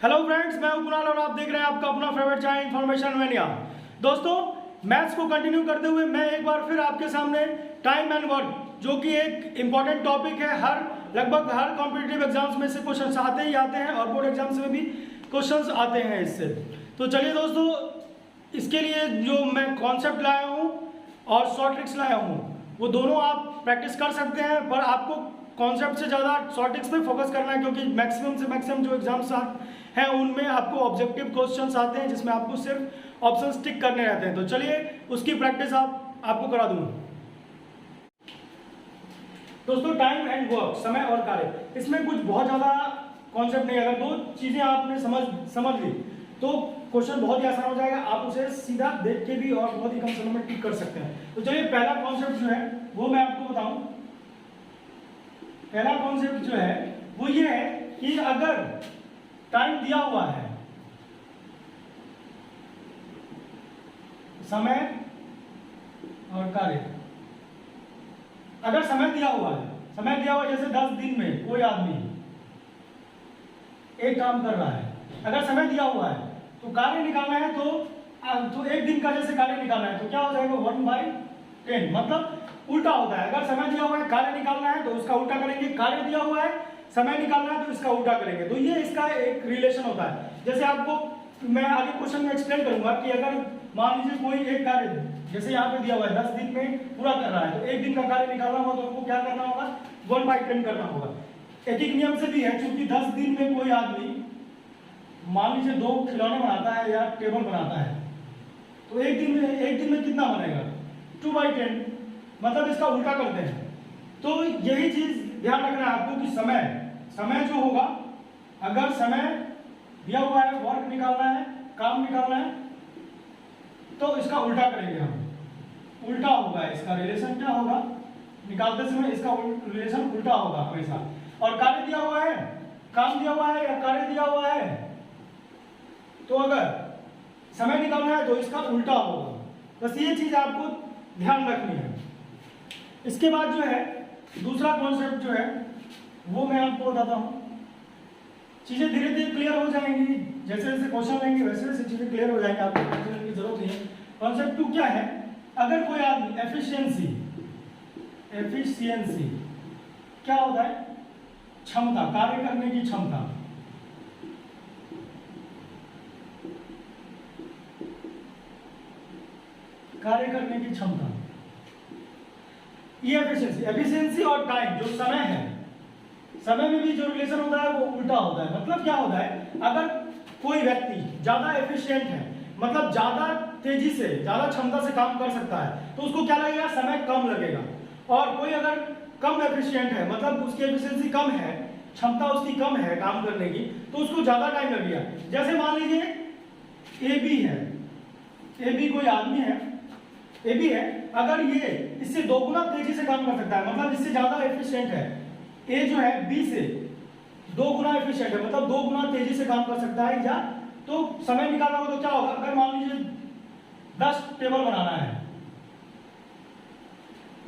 Hello friends, मैं हूं कुणाल और आप देख रहे हैं आपका अपना फेवरेट चैनल इन्फॉर्मेशन मैनिया। दोस्तों, मैथ्स को कंटिन्यू करते हुए मैं एक बार फिर आपके सामने टाइम एंड वर्क, जो कि एक इम्पॉर्टेंट टॉपिक है, लगभग हर कॉम्पिटिटिव एग्जाम्स में से क्वेश्चन आते ही आते हैं और बोर्ड एग्जाम्स में भी क्वेश्चन आते हैं इससे। तो चलिए दोस्तों, इसके लिए जो मैं कॉन्सेप्ट लाया हूँ और शॉर्ट ट्रिक्स लाया हूँ, वो दोनों आप प्रैक्टिस कर सकते हैं, पर आपको कॉन्सेप्ट से ज़्यादा शॉर्ट ट्रिक्स पे फोकस करना है, क्योंकि मैक्सिमम से मैक्सिमम जो एग्जाम्स हैं उनमें आपको ऑब्जेक्टिव क्वेश्चंस आते हैं जिसमें आपको सिर्फ ऑप्शंस टिक करने रहते हैं। तो चलिए उसकी प्रैक्टिस आपको करा दूँ। दोस्तों, टाइम एंड वर्क, समय और कार्य, इसमें कुछ बहुत ज़्यादा कॉन्सेप्ट नहीं है। अगर दो चीज़ें आपने समझ ली तो क्वेश्चन बहुत ही आसान हो जाएगा। आप उसे सीधा देख के भी और बहुत ही कम समय में टिक कर सकते हैं। तो चलिए, पहला कॉन्सेप्ट जो है वो मैं आपको बताऊं। पहला कॉन्सेप्ट जो है वो ये है कि अगर टाइम दिया हुआ है, समय और कार्य, अगर समय दिया हुआ है जैसे 10 दिन में कोई आदमी एक काम कर रहा है, अगर समय दिया हुआ है तो कार्य निकालना है, तो एक दिन का जैसे कार्य निकालना है तो क्या हो जाएगा 1/10, मतलब उल्टा होता है। अगर समय दिया हुआ है, कार्य निकालना है तो उसका उल्टा करेंगे, कार्य दिया हुआ है, समय निकालना है तो इसका उल्टा करेंगे। तो ये इसका एक रिलेशन होता है। जैसे आपको मैं आगे क्वेश्चन में एक्सप्लेन करूंगा कि अगर मान लीजिए कोई एक कार्य जैसे यहाँ पे दिया हुआ है 10 दिन में पूरा कर रहा है, तो एक दिन का कार्य निकालना होगा तो आपको क्या करना होगा, 1/10 करना होगा। एक नियम से भी है, क्योंकि 10 दिन में कोई आदमी मान लीजिए 2 खिलौने बनाता है या टेबल बनाता है, तो एक दिन में कितना बनेगा, 2/10, मतलब इसका उल्टा करते हैं। तो यही चीज ध्यान रखना है आपको कि समय जो होगा, अगर समय दिया हुआ है, वर्क निकालना है, काम निकालना है, तो इसका उल्टा करेंगे हम, उल्टा होगा इसका रिलेशन। क्या होगा, निकालते समय इसका रिलेशन उल्टा होगा हमेशा। और कार्य दिया हुआ है, काम दिया हुआ है या कार्य दिया हुआ है, तो अगर समय निकालना है तो इसका उल्टा होगा। बस ये चीज आपको ध्यान रखनी है। इसके बाद जो है दूसरा कॉन्सेप्ट जो है वो मैं आपको बताता हूँ। चीजें धीरे धीरे क्लियर हो जाएंगी, जैसे जैसे क्वेश्चन लेंगे वैसे वैसे चीजें क्लियर हो जाएंगी, आपको टेंशन लेने की जरूरत नहीं है। कॉन्सेप्ट 2 क्या है, अगर कोई आदमी एफिशिएंसी क्या होता है, क्षमता, कार्य करने की क्षमता, कार्य करने की क्षमता, ये एफिशिएंसी और टाइम जो समय है, समय में भी जो रिलेशन होता है वो उल्टा होता है। मतलब क्या होता है, अगर कोई व्यक्ति ज्यादा एफिशिएंट है, मतलब ज्यादा तेजी से, ज्यादा क्षमता से काम कर सकता है, तो उसको क्या लगेगा, समय कम लगेगा। और कोई अगर कम एफिशिएंट है, मतलब उसकी एफिशिएंसी कम है, क्षमता उसकी कम है काम करने की, तो उसको ज्यादा टाइम लगेगा। जैसे मान लीजिए ए बी कोई आदमी है, अगर ये इससे 2 गुना तेजी से काम कर सकता है, मतलब इससे ज्यादा एफिशिएंट है, ए जो है बी से 2 गुना एफिशिएंट है, मतलब 2 गुना तेजी से काम कर सकता है, या तो समय निकालना हो तो क्या होगा, अगर मान लीजिए 10 टेबल बनाना है,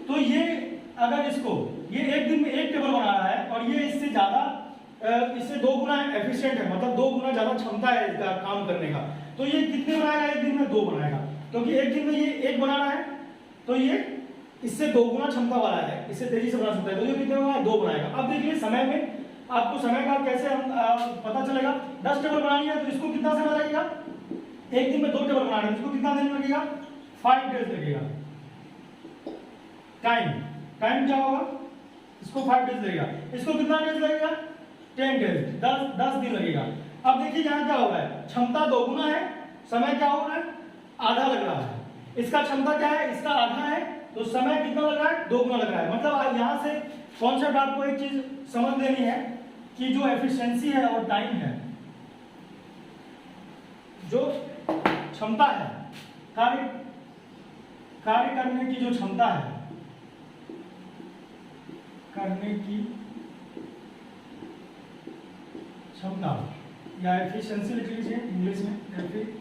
तो ये अगर ये एक दिन में 1 टेबल बना रहा है और ये इससे 2 गुना एफिशिएंट है, मतलब 2 गुना ज्यादा क्षमता है इसका काम करने का, तो ये कितने बनाएगा, एक दिन में 2 बनाएगा। क्योंकि एक दिन में ये 1 बनाना है, तो ये इससे 2 गुना क्षमता वाला है, इससे तेजी से बना सकता है, तो ये कितने बनाएगा, 2 बनाएगा। अब देखिए समय में आपको समय का कैसे पता चलेगा, 10 टेबल बनानी है तो इसको कितना समय लगेगा, एक दिन में 2 टेबल बनाना है, इसको कितना दिन लगेगा, 5 डेज लगेगा। टाइम क्या होगा, इसको 5 डेज लगेगा, इसको कितना डेज लगेगा, 10 डेज, 10 दिन लगेगा। अब देखिए यहाँ क्या हो रहा है, क्षमता 2 गुना है, समय क्या हो रहा है, आधा लग रहा है। इसका क्षमता क्या है, इसका आधा है, तो समय कितना लग रहा है, 2 गुना लग रहा है। मतलब यहाँ से कॉन्सेप्ट आपको एक चीज समझ लेनी है कि जो एफिशिएंसी है और टाइम है, जो क्षमता है, कार्य करने की जो क्षमता है, करने की क्षमता या एफिशिएंसी लिख लीजिए इंग्लिश में, एफिशिएंसी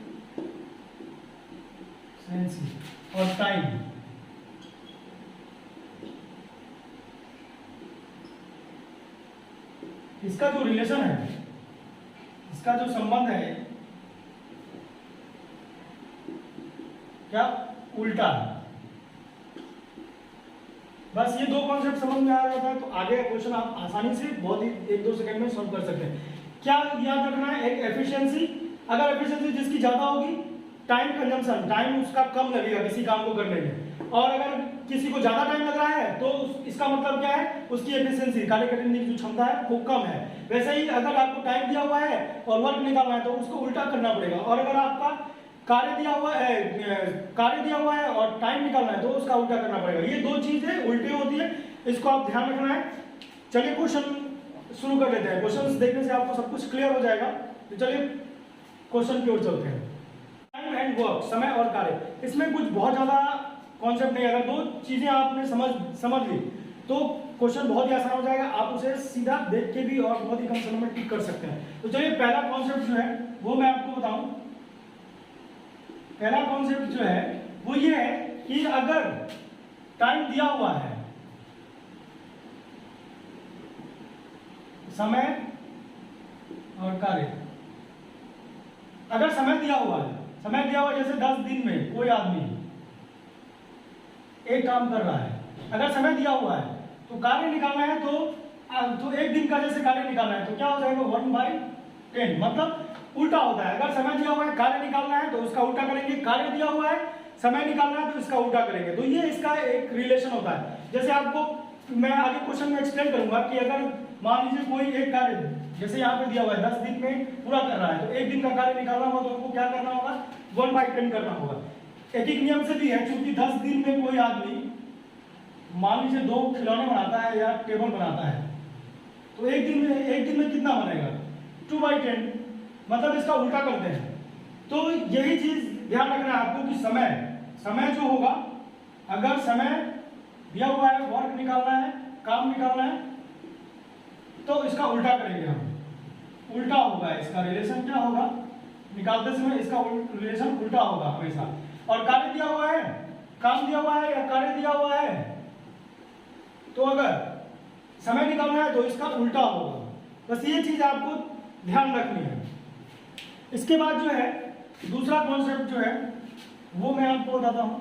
और टाइम, इसका जो रिलेशन है इसका जो संबंध है क्या उल्टा है। बस ये दो कॉन्सेप्ट समझ में आ जाता है तो आगे का क्वेश्चन आप आसानी से बहुत ही 1-2 सेकंड में सॉल्व कर सकते हैं। क्या याद रखना है, एक एफिशिएंसी, अगर एफिशिएंसी जिसकी ज्यादा होगी, टाइम कंजम्पशन, टाइम उसका कम लगेगा किसी काम को करने में, और अगर किसी को ज्यादा टाइम लग रहा है तो इसका मतलब क्या है, उसकी एफिशिएंसी, कार्य करने की जो क्षमता है वो कम है। वैसे ही अगर आपको टाइम दिया हुआ है और वर्क निकालना है तो उसको उल्टा करना पड़ेगा, और अगर आपका कार्य दिया हुआ है और टाइम निकालना है तो उसका उल्टा करना पड़ेगा। ये दो चीजें उल्टे होती है, इसको आप ध्यान रखना है। चलिए क्वेश्चन शुरू कर लेते हैं। क्वेश्चन देखने से आपको सब कुछ क्लियर हो जाएगा, तो चलिए क्वेश्चन की ओर चलते हैं। टाइम एंड वर्क, समय और कार्य, इसमें कुछ बहुत ज्यादा कॉन्सेप्ट नहीं है। अगर दो चीजें आपने समझ ली तो क्वेश्चन बहुत ही आसान हो जाएगा, आप उसे सीधा देख के भी और बहुत ही कम समय में टिक कर सकते हैं। तो चलिए पहला कॉन्सेप्ट जो है वो मैं आपको बताऊं। पहला कॉन्सेप्ट जो है वो ये है कि अगर टाइम दिया हुआ है, समय और कार्य, अगर समय दिया हुआ है, समय दिया हुआ है जैसे 10 दिन में कोई आदमी एक काम कर रहा है, अगर समय दिया हुआ है तो कार्य निकालना है तो एक दिन का जैसे कार्य निकालना है तो क्या हो जाएगा 1/10, मतलब उल्टा होता है। अगर समय दिया हुआ है कार्य निकालना है तो उसका उल्टा करेंगे, कार्य दिया हुआ है समय निकालना है तो इसका उल्टा करेंगे। तो ये इसका एक रिलेशन होता है। जैसे आपको मैं आगे क्वेश्चन में एक्सप्लेन करूंगा कि अगर मान लीजिए कोई एक कार्य जैसे यहाँ पे दिया हुआ है 10 दिन में पूरा कर रहा है, तो एक दिन का कार्य निकालना होगा तो उनको क्या करना होगा, 1/10 करना होगा। एक नियम से भी है, क्योंकि 10 दिन में कोई आदमी मान लीजिए 2 खिलौने बनाता है या टेबल बनाता है, तो एक दिन में कितना बनेगा, 2/10, मतलब इसका उल्टा करते हैं। तो यही चीज ध्यान रखना है आपको कि समय जो होगा, अगर समय दिया हुआ है, वर्क निकालना है, काम निकालना है, तो इसका उल्टा करेंगे हम, उल्टा होगा इसका रिलेशन। क्या होगा, निकालते समय इसका रिलेशन उल्टा होगा हमेशा। और कार्य दिया हुआ है, काम दिया हुआ है या कार्य दिया हुआ है, तो अगर समय निकालना है तो इसका उल्टा होगा। बस ये चीज आपको ध्यान रखनी है। इसके बाद जो है दूसरा कॉन्सेप्ट जो है वो मैं आपको बताता हूं।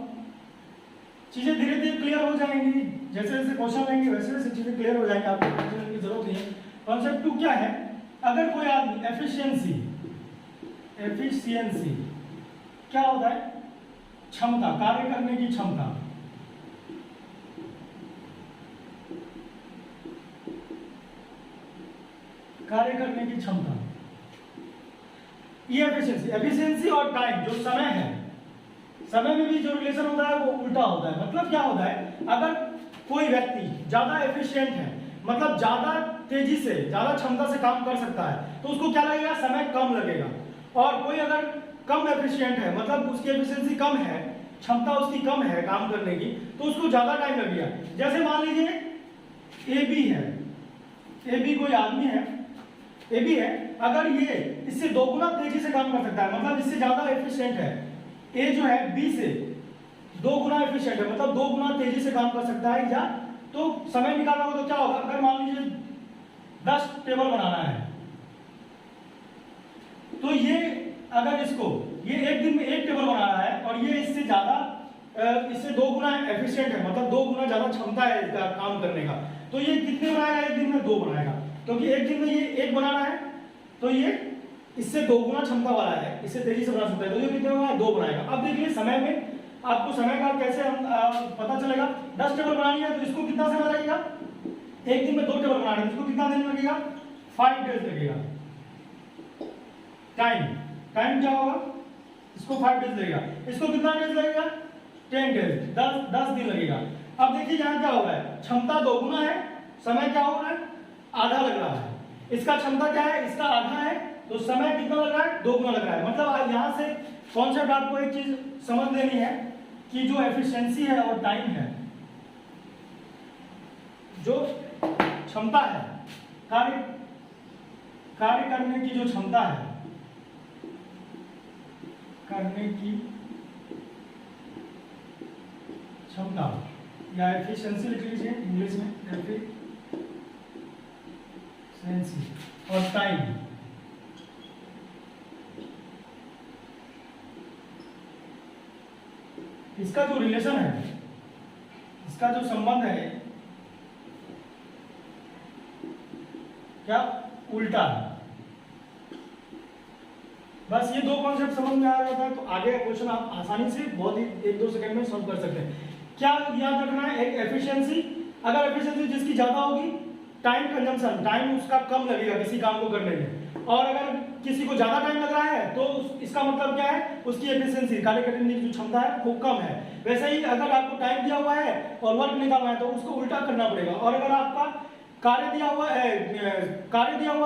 चीजें धीरे धीरे क्लियर हो जाएंगी, जैसे जैसे क्वेश्चन लेंगे वैसे वैसे चीजें क्लियर हो जाएंगी, आपको टेंशन की जरूरत नहीं है। कॉन्सेप्ट 2 क्या है, अगर कोई आदमी एफिशिएंसी क्या होता है, क्षमता, कार्य करने की क्षमता, कार्य करने की क्षमता, ये एफिशिएंसी और टाइम जो समय है, समय में भी जो रिलेशन होता है वो उल्टा होता है। मतलब क्या होता है, अगर कोई व्यक्ति ज्यादा एफिशिएंट है, मतलब ज्यादा तेजी से, ज्यादा क्षमता से काम कर सकता है, तो उसको क्या लगेगा, समय कम लगेगा। और कोई अगर कम एफिशिएंट है, मतलब उसकी एफिशिएंसी कम है, क्षमता उसकी कम है काम करने की, तो उसको ज्यादा टाइम लगेगा। जैसे मान लीजिए एबी है, एबी कोई आदमी है, एबी है, अगर ये इससे 2 गुना तेजी से काम कर सकता है, मतलब इससे ज्यादा एफिशिएंट है, ए जो है बी से 2 गुना एफिशिएंट है, मतलब 2 गुना तेजी से काम कर सकता है, या तो समय निकालना हो तो क्या होगा, अगर मान लीजिए 10 टेबल बनाना है, तो ये अगर ये एक दिन में 1 टेबल बना रहा है और ये इससे 2 गुना एफिशिएंट है, मतलब 2 गुना ज्यादा क्षमता है इसका काम करने का, तो ये कितने बनाएगा, एक दिन में 2 बनाएगा। क्योंकि एक दिन में ये 1 बनाना है तो ये इससे 2 गुना क्षमता वाला है, इससे तेजी से बना सकता है, तो ये कितने बनाएगा, 2 बनाएगा। अब देखिए समय में आपको समय का कैसे पता चलेगा, 10 टेबल बनानी है तो इसको कितना समय लगेगा, एक दिन में 2 टेबल बनाने में इसको कितना दिन लगेगा, 5 डेज लगेगा। टाइम क्या होगा, इसको 5 डेज लगेगा, इसको कितना डेज लगेगा, 10 डेज, 10 दिन लगेगा। अब देखिए यहाँ क्या हो रहा है, क्षमता 2 गुना है, समय क्या हो रहा है, आधा लग रहा है। इसका क्षमता क्या है, इसका आधा है, तो समय कितना लग रहा है, 2 गुना लग रहा है। मतलब यहाँ से कॉन्सेप्ट आपको एक चीज समझ लेनी है कि जो एफिशिएंसी है और टाइम है, जो क्षमता है, कार्य करने की जो क्षमता है, करने की क्षमता या एफिशिएंसी लिख लीजिए इंग्लिश में, एफिशिएंसी, और टाइम, इसका जो रिलेशन है, इसका जो संबंध है क्या उल्टा है। बस ये दो कॉन्सेप्ट समझ में आ जाता है तो आगे का क्वेश्चन आप आसानी से बहुत ही 1-2 सेकंड में सॉल्व कर सकते हैं। क्या याद रखना है, एक एफिशिएंसी, अगर एफिशिएंसी जिसकी ज्यादा होगी, टाइम कंजम्पशन, टाइम उसका कम लगेगा किसी काम को करने में, और अगर किसी को ज्यादा टाइम लग रहा है तो इसका मतलब क्या है, उसकी एफिशिएंसी, कार्य करने की जो क्षमता है वो कम है। वैसे ही अगर आपको टाइम दिया हुआ है और वर्क निकालना है तो उसको उल्टा करना पड़ेगा, और अगर आपका कार्य दिया हुआ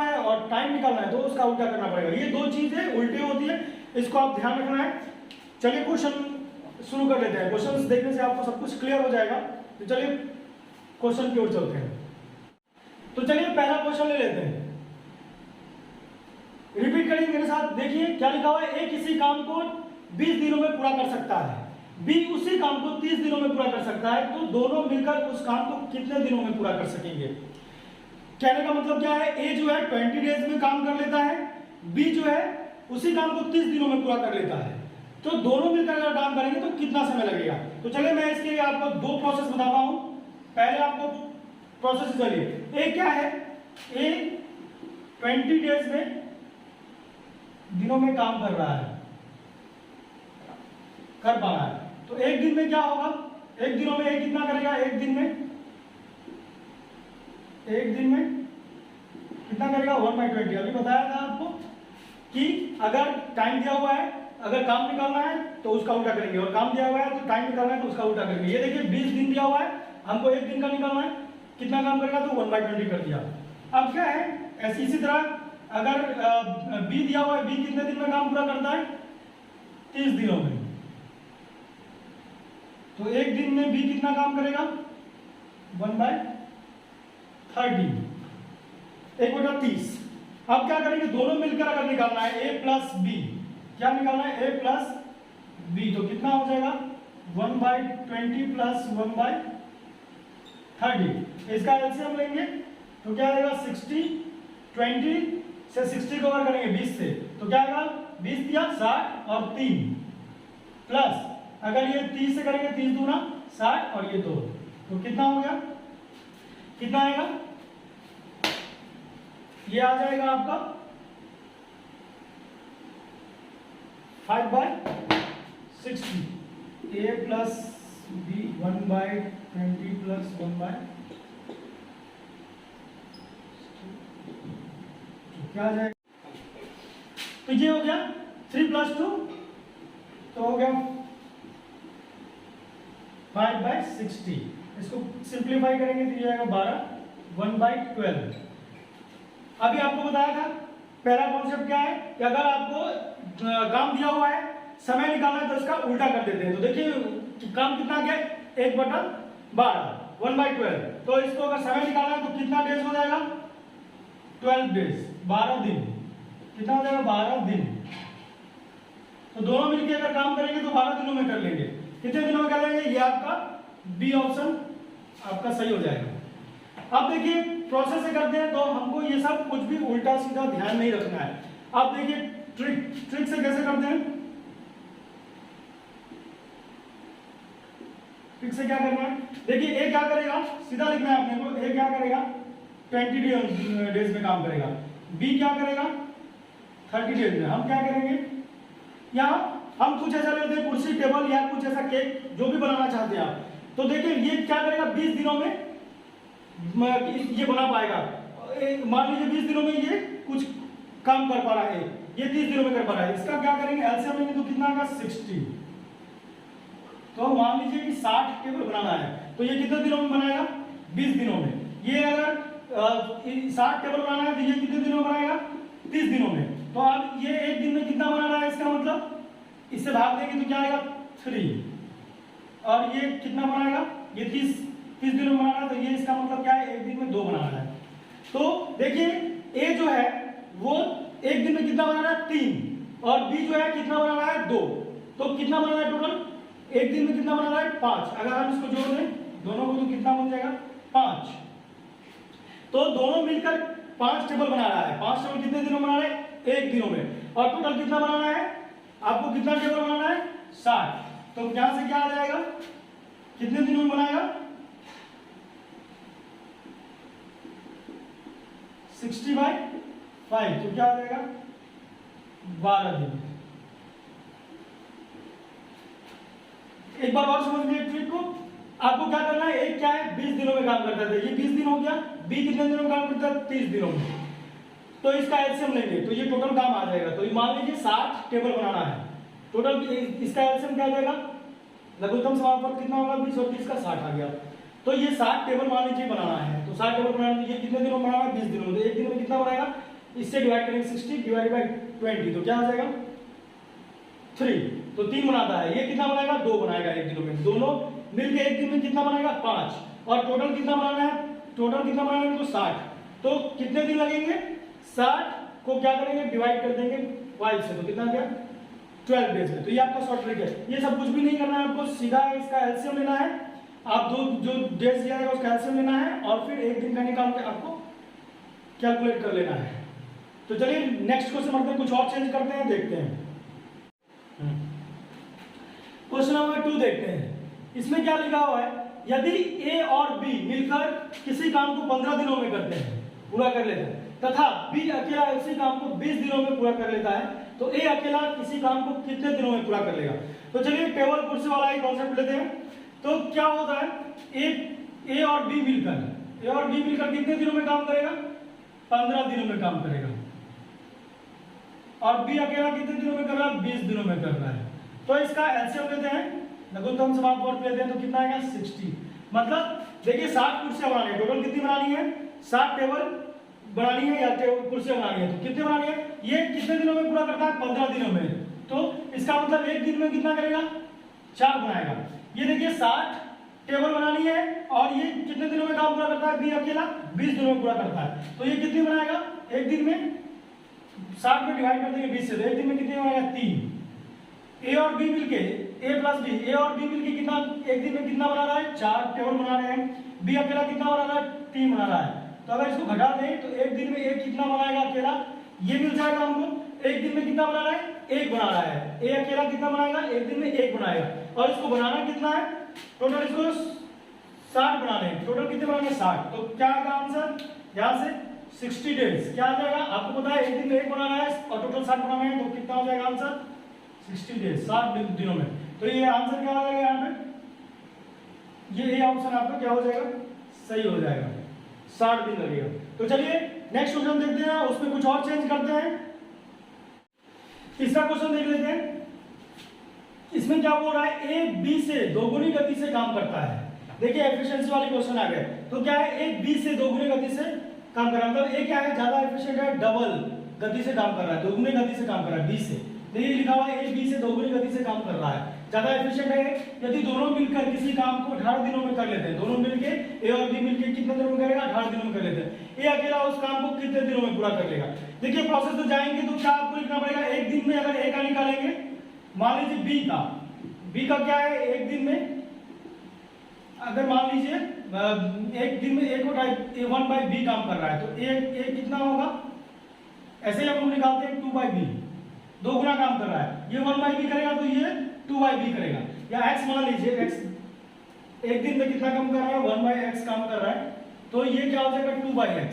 है और टाइम निकालना है तो उसका उल्टा करना पड़ेगा। ये दो चीजें उल्टे होती है, इसको आप ध्यान रखना है। चलिए क्वेश्चन शुरू कर लेते हैं। क्वेश्चन देखने से आपको सब कुछ क्लियर हो जाएगा, तो चलिए क्वेश्चन की ओर चलते हैं। तो चलिए पहला क्वेश्चन ले लेते हैं, रिपीट करिए मेरे साथ। देखिए क्या लिखा हुआ है, ए किसी काम को 20 दिनों में पूरा कर सकता है, बी उसी काम को 30 दिनों में पूरा कर सकता है, तो दोनों मिलकर उस काम को कितने दिनों में पूरा कर सकेंगे। कहने का मतलब क्या है, ए जो है 20 डेज में काम कर लेता है, बी जो है उसी काम को 30 दिनों में पूरा कर लेता है, तो दोनों मिलकर अगर काम करेंगे तो कितना समय लगेगा। तो चलिए मैं इसके लिए आपको दो प्रोसेस बताता हूं। पहले आपको प्रोसेस चलिए, ए क्या है, ए 20 डेज में दिनों में काम कर रहा है, कर पा रहा है, तो एक दिन में क्या होगा, एक दिनों में ए कितना करेगा, एक दिन में कितना करेगा 1/20। अभी बताया था आपको कि अगर टाइम दिया हुआ है, अगर काम निकालना है तो उसका उल्टा करेंगे, और काम दिया हुआ है तो टाइम निकालना है तो उसका उल्टा करेंगे। ये देखिए 20 दिन दिया हुआ है, हमको एक दिन का निकालना है, कितना काम करेगा तो 1/20 कर दिया। अब क्या है, ऐसी इसी तरह अगर बी दिया हुआ है, बी कितने दिन में काम पूरा करता है, 30 दिनों में, तो एक दिन में बी कितना काम करेगा 1/30, 1/30। अब क्या करेंगे, दोनों मिलकर अगर निकालना है ए प्लस बी, क्या निकालना है, ए प्लस बी, तो कितना हो जाएगा 1/20 प्लस 1/30। इसका एलसीएम लेंगे तो क्या आएगा 60, 20 से 60 को अगर करेंगे 20 से तो क्या आएगा, 20 दिया 60 और 3 प्लस अगर ये 30 से करेंगे 30 दूना 60 और ये 2, तो कितना हो गया, कितना आएगा, ये आ जाएगा आपका 5/60, a प्लस b 1/20 प्लस 1/, क्या आ जाएगा, तो ये हो गया 3 + 2, तो हो गया 5/60। इसको सिंप्लीफाई करेंगे तो ये आएगा 12, 1/12। अभी आपको बताया था पहला कॉन्सेप्ट क्या है कि अगर आपको काम दिया हुआ है, समय निकालना है तो इसका उल्टा कर देते हैं। तो देखिए काम कितना गया, 1/12, 1/12। तो इसको अगर समय निकालना है तो कितना डेज हो जाएगा, 12 डेज, 12 दिन। कितना हो जाएगा, 12 दिन। तो दोनों मिलकर अगर काम करेंगे तो 12 दिनों में कर लेंगे। कितने दिनों में कर लेंगे, ये आपका बी ऑप्शन आपका सही हो जाएगा। अब देखिए प्रोसेस से करते हैं तो हमको ये सब कुछ भी उल्टा सीधा ध्यान नहीं रखना है। अब देखिए ट्रिक से कैसे करते हैं, ट्रिक से क्या करना है, देखिए ए क्या करेगा, सीधा लिखना है अपने को, ए क्या करेगा 20 डेज में काम करेगा, बी क्या करेगा 30 डेज में। हम क्या करेंगे, यहाँ हम कुछ ऐसा लेते हैं, कुर्सी टेबल या कुछ ऐसा केक जो भी बनाना चाहते हैं आप, तो देखिए ये क्या करेगा 20 दिनों में ये बना पाएगा। मान लीजिए 20 दिनों में ये कुछ काम कर पा रहा है, ये 30 दिनों में कर पा रहा है, इसका क्या करेंगे एलसीएम लेंगे तो कितना आएगा 60। तो मान लीजिए कि 60 टेबल बनाना है तो ये कितने दिनों में बनाएगा, 20 दिनों में। ये अगर 60 टेबल बनाना है तो ये कितने दिनों में बनाएगा, 30 दिनों में। तो अब ये एक दिन में कितना बना रहा है, इसका मतलब इससे भाग देंगे तो क्या आएगा 3, और ये कितना बनाएगा, ये 30 दिनों में बना रहा है, तो ये इसका मतलब क्या है, एक दिन में 2 बना रहा है। तो देखिए ए जो है वो एक दिन में कितना बना रहा है 3, और बी जो है कितना बना रहा है 2, तो कितना बना रहा है टोटल, एक दिन में कितना बना रहा है 5। अगर हम इसको जोड़ दें दोनों को तो कितना बन जाएगा 5। तो दोनों मिलकर 5 टेबल बना रहा है। 5 टेबल कितने दिनों में बना रहा है, एक दिनों में। और टोटल कितना बनाना है आपको, कितना टेबल बनाना है 60। तो यहाँ से क्या आ जाएगा, कितने दिनों में बनाएगा, 60/5, तो क्या आ जाएगा 12 दिन। एक बार और समझ लीजिए ट्रिक को। आपको क्या करना है, एक क्या है 20 दिनों में काम करता था, ये 20 दिन हो गया, बी कितने दिनों में काम करता है, 30 दिनों में। तो इसका एलसीएम लेंगे तो ये टोटल काम आ जाएगा। तो ये मान लीजिए 60 टेबल बनाना है टोटल, इसका एलसीएम क्या आ जाएगा, लघुत्तम समापन कितना होगा 20 और 30 का 60 आ गया। तो ये 60 टेबल मान लीजिए बनाना है, तो 60 टेबल बनाना है, ये कितने दिनों में बनाना है, 20 दिनों में। तो एक दिन में कितना बनाएगा, इससे डिवाइड करेंगे 60 डिवाइड बाय 20, तो क्या आ जाएगा 3, तो 3 बनाता है। ये कितना बनाएगा, 2 बनाएगा एक दिन में। दोनों मिलके एक दिन में कितना बनाएगा 5, और टोटल कितना बनाना है, टोटल कितना बनाना है तो 60। तो कितने दिन लगेंगे, 60 को क्या करेंगे डिवाइड कर देंगे 5 से, तो कितना गया 12 डेज में। तो ये आपका शॉर्ट ट्रिक है। ये सब कुछ भी नहीं करना है आपको, सीधा इसका एलसीएम लेना है। आप जो डेज दिया है उसका एलसीएम लेना है और फिर एक दिन का निकाल के आपको कैलकुलेट कर लेना है। तो चलिए नेक्स्ट क्वेश्चन बढ़ते हैं, कुछ और चेंज करते हैं, देखते हैं। क्वेश्चन नंबर 2 देखते हैं। इसमें क्या लिखा हुआ है, यदि ए और बी मिलकर किसी काम को 15 दिनों में करते हैं, पूरा कर लेते हैं, तथा बी अकेला उसी काम को 20 दिनों में पूरा कर लेता है, तो ए अकेला किसी काम को कितने दिनों में पूरा कर लेगा। तो चलिए टेबल कुर्सी वाला ही कॉन्सेप्ट लेते हैं। तो क्या होता है, ए और बी मिलकर कितने दिनों में काम करेगा, 15 दिनों में काम करेगा, और बी अकेला कितने दिनों में कर रहा है, 20 दिनों में कर रहा है। तो इसका एलसीएम लेते हैं, लघुत्तम समापवर्त लेते हैं, तो कितना आएगा 60। मतलब देखिए 60 कुर्सियां बनानी है, टोटल कितनी बनानी है, 60 टेबल बनानी है या टेबल कुर्सियां बनानी है, तो कितने बनानी है, ये कितने दिनों में पूरा करता है, 15 दिनों में। तो इसका मतलब एक दिन में कितना करेगा, 4 बनाएगा। ये देखिए 60 टेबल बनानी है और ये कितने दिनों में काम पूरा करता है, बी अकेला 20 दिनों में पूरा करता है। तो ये कितनी बनाएगा, एक दिन में 60 में डिवाइड कर देंगे 20 से, तो एक दिन में कितने बनाएगा 3। ए और बी मिलके, ए प्लस बी, ए और बी मिलके कितना, एक दिन में कितना बना रहा है, 4 टेबल बना रहे हैं। बी अकेला कितना बना रहा है, 3 बना रहा है। तो अगर इसको घटा दें तो एक दिन में ए कितना बनाएगा अकेला, ये मिल जाएगा हमको। एक दिन में कितना बना रहा है, 1 बना रहा है। ए अकेला कितना बनाएगा, एक दिन में 1 बनाएगा। और इसको बनाना कितना है, टोटल इसको 60 बनाने हैं, टोटल कितने बनाने हैं 60। तो क्या आएगा आंसर, यहाँ से 60 डेज क्या आ जाएगा, आपको पता है एक दिन में 1 बनाना है और टोटल 60 बनाना है, तो कितना हो जाएगा आंसर 60 डेज, 60 दिनों में। तो ये आंसर क्या हो जाएगा यहाँ पे, ये ऑप्शन आपका क्या हो जाएगा, सही हो जाएगा, 60 दिन लगेगा। तो चलिए नेक्स्ट क्वेश्चन देखते हैं, उसमें कुछ और चेंज करते हैं। तीसरा क्वेश्चन देख लेते हैं। इसमें क्या बोल रहा है, ए बी से दोगुनी गति से काम करता है। देखिए एफिशिएंसी वाली क्वेश्चन आ गए। तो क्या है, ए बी से दोगुनी गति से काम कर रहा है, मतलब ए क्या है, ज्यादा एफिशिएंट है, डबल गति से काम कर रहा है, दोगुनी गति से काम कर रहा है बी से। तो ये लिखा हुआ है ए बी से दोगुनी गति से काम कर रहा है, ज्यादा एफिशिएंट है। यदि दोनों मिलकर किसी काम को 18 दिनों में कर लेते हैं, दोनों मिलके ए और बी मिलके कितने दिनों में करेगा, 18 दिनों में कर लेते हैं। ए अकेला उस काम को कितने दिनों में पूरा कर लेगा। देखिए प्रोसेस तो जाएंगे, तो क्या आपको लिखना पड़ेगा, एक दिन में अगर ए का निकालेंगे, मान लीजिए बी का क्या है, एक दिन में अगर मान लीजिए एक दिन में ए को 1/b काम कर रहा है, तो ए कितना होगा, ऐसे ही हम निकालते हैं 2/b, 2 गुना काम कर रहा है। ये 1/b करेगा तो ये 2/b करेगा। या x मान लीजिए, x एक दिन में कितना काम कर रहा है, 1/x काम कर रहा है, तो ये क्या हो जाएगा 2/x।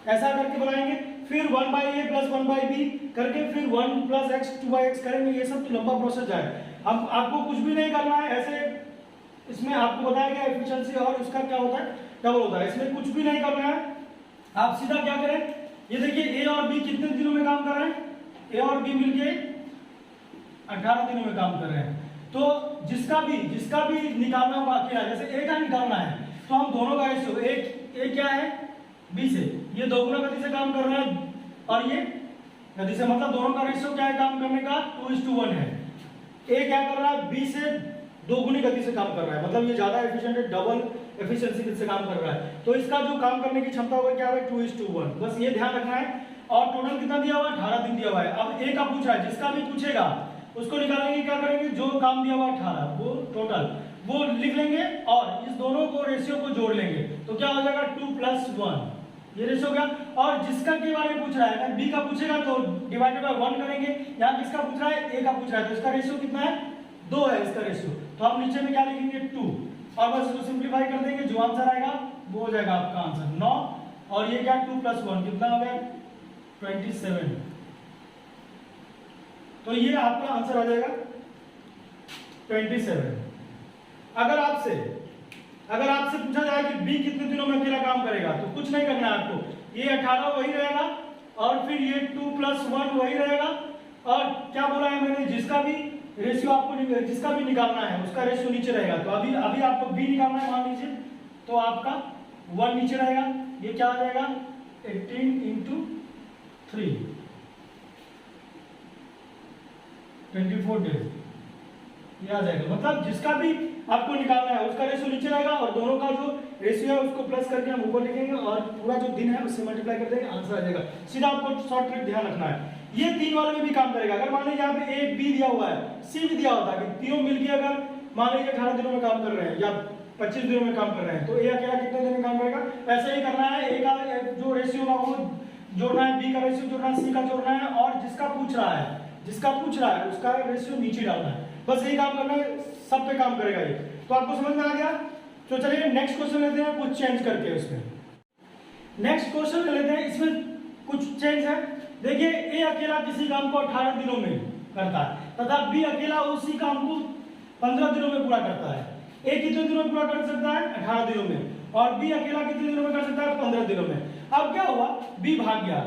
ऐसा करके बनाएंगे, फिर 1/a प्लस 1/b करके फिर 1 + x 2/x करेंगे। ये सब तो लंबा प्रोसेस जाएगा। हम आपको कुछ भी नहीं करना है, ऐसे इसमें आपको बताया गया एफिशिएंसी और उसका क्या होता है, डबल होता है। इसमें कुछ भी नहीं करना है, आप सीधा क्या करें, ये देखिए ए और बी कितने दिनों में काम कर रहे हैं, ए और बी मिलके 18 दिनों में काम कर रहे हैं। तो जिसका भी निकालना होगा अकेला, जैसे ए का निकालना है, तो हम दोनों का रेशियो, ए क्या है बी से, ये दोगुना गति से काम कर रहा है और ये गति से, मतलब दोनों का रेशियो क्या है काम करने का, 2:1 है। ए क्या कर रहा है, बी से दोगुनी गति से काम कर रहा है, मतलब ये ज्यादा एफिशिएंट है, डबल एफिशिएंसी से काम कर रहा है। तो इसका जो काम करने की क्षमता होगी क्या है, 2:1। बस ये ध्यान रखना है। और टोटल कितना दिया हुआ है, 18 दिन दिया हुआ है। अब ए का पूछ रहा है, जिसका भी पूछेगा उसको निकालेंगे, क्या करेंगे, जो काम दिया हुआ है 18 वो टोटल वो लिख लेंगे और इस दोनों को रेशियो को जोड़ लेंगे, तो क्या हो जाएगा 2 + 1, ये रेशियो गया। और जिसका के बारे में पूछ रहा है, बी का पूछेगा तो डिवाइडेड बाय 1 करेंगे। यहाँ किसका पूछ रहा है, ए का पूछ रहा है, तो इसका रेशियो कितना है 2 है इसका रेशियो, तो हम नीचे में क्या लिखेंगे 2, और बस इसको सिंप्लीफाई कर देंगे, जो आंसर आएगा वो हो जाएगा आपका आंसर 9, और ये क्या 2 + 1 कितना हो गया 27। तो ये आपका आंसर आ जाएगा 27। अगर आपसे पूछा जाए कि बी कितने दिनों में अकेला काम करेगा, तो कुछ नहीं करना है आपको, ये 18 वही रहेगा, और फिर ये 2 + 1 वही रहेगा, और क्या बोला है मैंने, जिसका भी रेशियो आपको जिसका भी निकालना है उसका रेशियो नीचे रहेगा। तो अभी आपको बी निकालना है, मान लीजिए, तो आपका 1 नीचे रहेगा, ये क्या आ जाएगा 18 × 3 24 डेज, ये आ जाएगा। मतलब जिसका भी आपको निकालना है उसका रेशियो नीचे रहेगा, और दोनों का जो रेशियो है उसको प्लस करके हम ऊपर लिखेंगे, और पूरा जो दिन है उससे मल्टीप्लाई कर देंगे, आंसर आ जाएगा। सीधा आपको शॉर्ट ट्रिक ध्यान रखना है, ये 3 वाले में भी काम करेगा। अगर मान लीजिए यहाँ पे एक बी दिया हुआ है, सी भी दिया होता है, कि तीनों मिलकर अगर मान लीजिए 18 दिनों में काम कर रहे हैं या 25 दिनों में काम कर रहे हैं, तो ए अकेला कितने दिन में काम करेगा, ऐसे ही करना है। ए का जो रेशियो होगा वो जोड़ना है, बी का रेशियो जोड़ना है, सी का जोड़ना है, और जिसका पूछ रहा है उसका रेशियो नीचे डालना है, बस यही काम करना है, सब पे काम करेगा ये। तो आपको समझ में आ गया। तो चलिए नेक्स्ट क्वेश्चन लेते हैं, कुछ चेंज करके उसमें। नेक्स्ट क्वेश्चन लेते हैं, इसमें कुछ चेंज है। देखिए, ए अकेला किसी काम को 18 दिनों में करता है, तथा बी अकेला उसी काम को 15 दिनों में पूरा करता है। ए कितने दिनों में पूरा कर सकता है 18 दिनों में, और बी अकेला कितने दिनों में कर सकता है 15 दिनों में। अब क्या हुआ, बी भाग गया,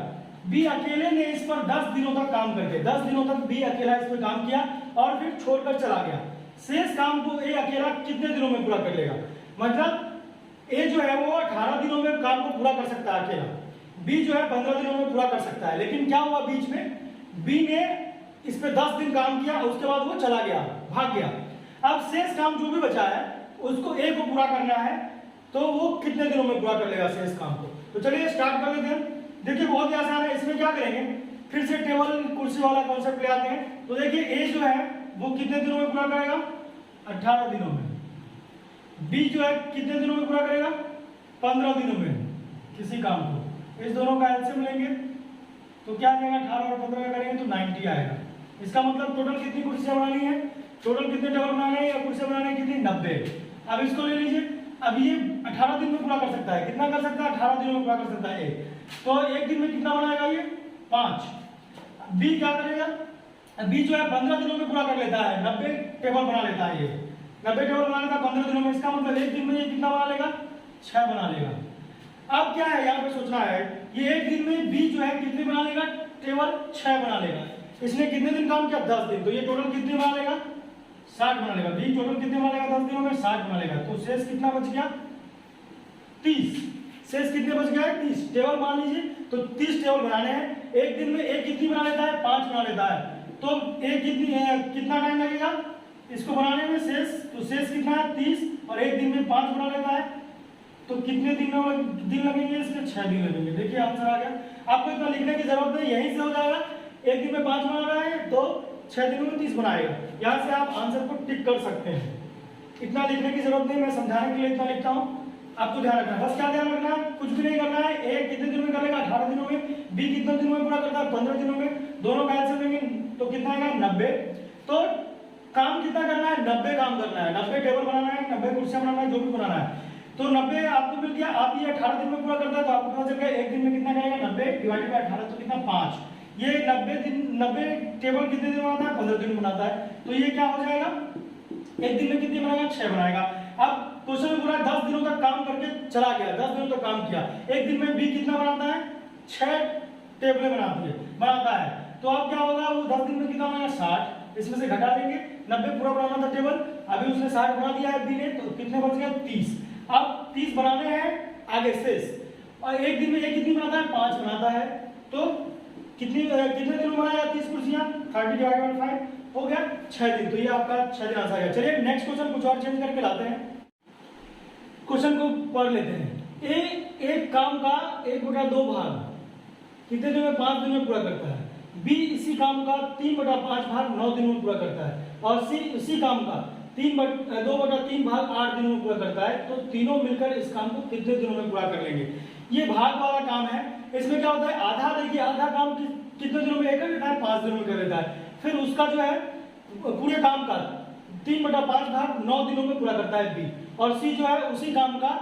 बी अकेले ने इस पर 10 दिनों तक काम करके 10 दिनों तक बी अकेला इस पर काम किया और फिर छोड़कर चला गया। शेष काम को ए अकेला कितने दिनों में पूरा कर लेगा, मतलब ए जो है वो 18 दिनों में काम को पूरा कर सकता है अकेला, बी जो है 15 दिनों में पूरा कर सकता है। लेकिन क्या हुआ, बीच में बी ने इस पे 10 दिन काम किया, उसके बाद वो चला गया, भाग गया। अब शेष काम जो भी बचा है उसको ए को पूरा करना है, तो वो कितने दिनों में पूरा कर लेगा शेष काम को। तो चलिए स्टार्ट कर लेते हैं। देखिए बहुत ही आसान है, इसमें क्या करेंगे, फिर से टेबल कुर्सी वाला कॉन्सेप्ट ले आते हैं। तो देखिए ए जो है वो कितने दिनों में पूरा करेगा 18 दिनों में, बी जो है कितने दिनों में पूरा करेगा 15 दिनों में किसी काम को। इस दोनों का एलसीएम लेंगे तो क्या आ जाएगा, 18 और 15 का करेंगे तो 90 आएगा। इसका मतलब टोटल कितनी कुर्सियां बनानी है, टोटल कितने टेबल बनाने हैं या कुर्सियां बनाने हैं, कितनी 90। अब इसको ले लीजिए, अब ये 18 दिन में पूरा कर सकता है, कितना कर सकता है 18 दिनों में पूरा कर सकता है ए, तो एक दिन में कितना बनाएगा ये 5। बी क्या करेगा, बी जो है 15 दिनों में पूरा कर लेता है, 90 टेबल बना लेता है, ये 90 टेबल बना लेता है 15 दिनों में। इसका मतलब एक दिन में ये कितना बना लेगा 6 बना लेगा। अब क्या है यहाँ पे सोचना है, ये एक दिन में बी जो है कितने बना लेगा, टेबल 6 बना लेगा। इसने कितने दिन काम किया 10 दिन, तो ये टोटल कितने बना लेगा 60 बना लेगा। बी टोटल कितने बना लेगा 10 दिनों में 60 बना लेगा। तो शेष कितना बच गया 30। शेष कितने बच गया है 30। टेबल मान लीजिए तो 30 टेबल बनाने हैं। एक दिन में एक कितनी बना लेता है 5 बना लेता है, तो एक कितना टाइम लगेगा इसको बनाने में शेष, तो शेष कितना है 30, और एक दिन में 5 बना लेता है, तो कितने दिन लगेंगे इसमें 6 दिन लगेंगे। देखिए आंसर आ गया। आपको इतना लिखने की जरूरत नहीं, यहीं से हो जाएगा। एक दिन में 5 बना रहा है तो 6 दिनों में 30 बनाएगा। यहाँ से आप आंसर को टिक कर सकते हैं, इतना लिखने की जरूरत नहीं, मैं समझाने के लिए इतना लिखता हूँ। आपको ध्यान रखना है, बस क्या ध्यान रखना है, कुछ भी नहीं करना है। ए कितने दिनों में करेगा 18 दिनों में, बी कितने दिनों में पूरा करता है 15 दिनों में, दोनों का आंसर लेंगे तो कितना आएगा 90। तो काम कितना करना है 90 काम करना है, 90 टेबल बनाना है, 90 कुर्सियां बनाना है, जो भी बनाना है। तो 90 आपको मिल गया। आप ये 18 दिन में पूरा करता है तो आपको पता चल गया एक दिन में कितना करेगा 90 डिवाइडेड बाय 18 तो कितना 5। ये 90 टेबल कितने दिन बनाता है 15 दिन बनाता है, तो ये क्या हो जाएगा एक दिन में कितने बनाएगा 6 बनाएगा। अब क्वेश्चन में पूरा 10 दिनों तक काम करके चला गया, 10 दिनों तक काम किया। एक दिन में बी कितना बनाता है 6 टेबलें बनाता है, तो अब क्या होगा वो 10 दिन में कितना बनाएगा 60, इसमें से घटा देंगे। 90 पूरा बनाना था टेबल, अभी उसने 60 बना दिया है बी ने, तो कितने बच गए 30। अब 30 बनाने हैं आगे शेष, और एक दिन में ये कितनी बनाता है 5 बनाता है, तो कितने दिन में बनाएगा 30 कुर्सियां, 30 डिवाइडेड बाय 5 हो गया 6 दिन। तो ये आपका 6 दिन आंसर आ गया। चलिए नेक्स्ट क्वेश्चन कुछ और चेंज करके लाते हैं, क्वेश्चन को पढ़ लेते हैं। एक काम का 1/2 भाग कितने दिन में 5 दिन में पूरा करता है, बी इसी काम का 3/5 भाग 9 दिनों में पूरा करता है, और सी इसी काम का 2/3 भाग 8 दिनों में पूरा करता है। तो तीनों मिलकर इस काम को कितने दिनों में पूरा कर लेंगे। ये भाग वाला काम है, इसमें क्या होता है आधा, देखिए आधा काम कितने दिनों में कर लेता है 5 दिनों में कर लेता है। फिर उसका जो है पूरे काम का 3/5 भाग 9 दिनों में पूरा करता है बी, और सी जो है उसी काम का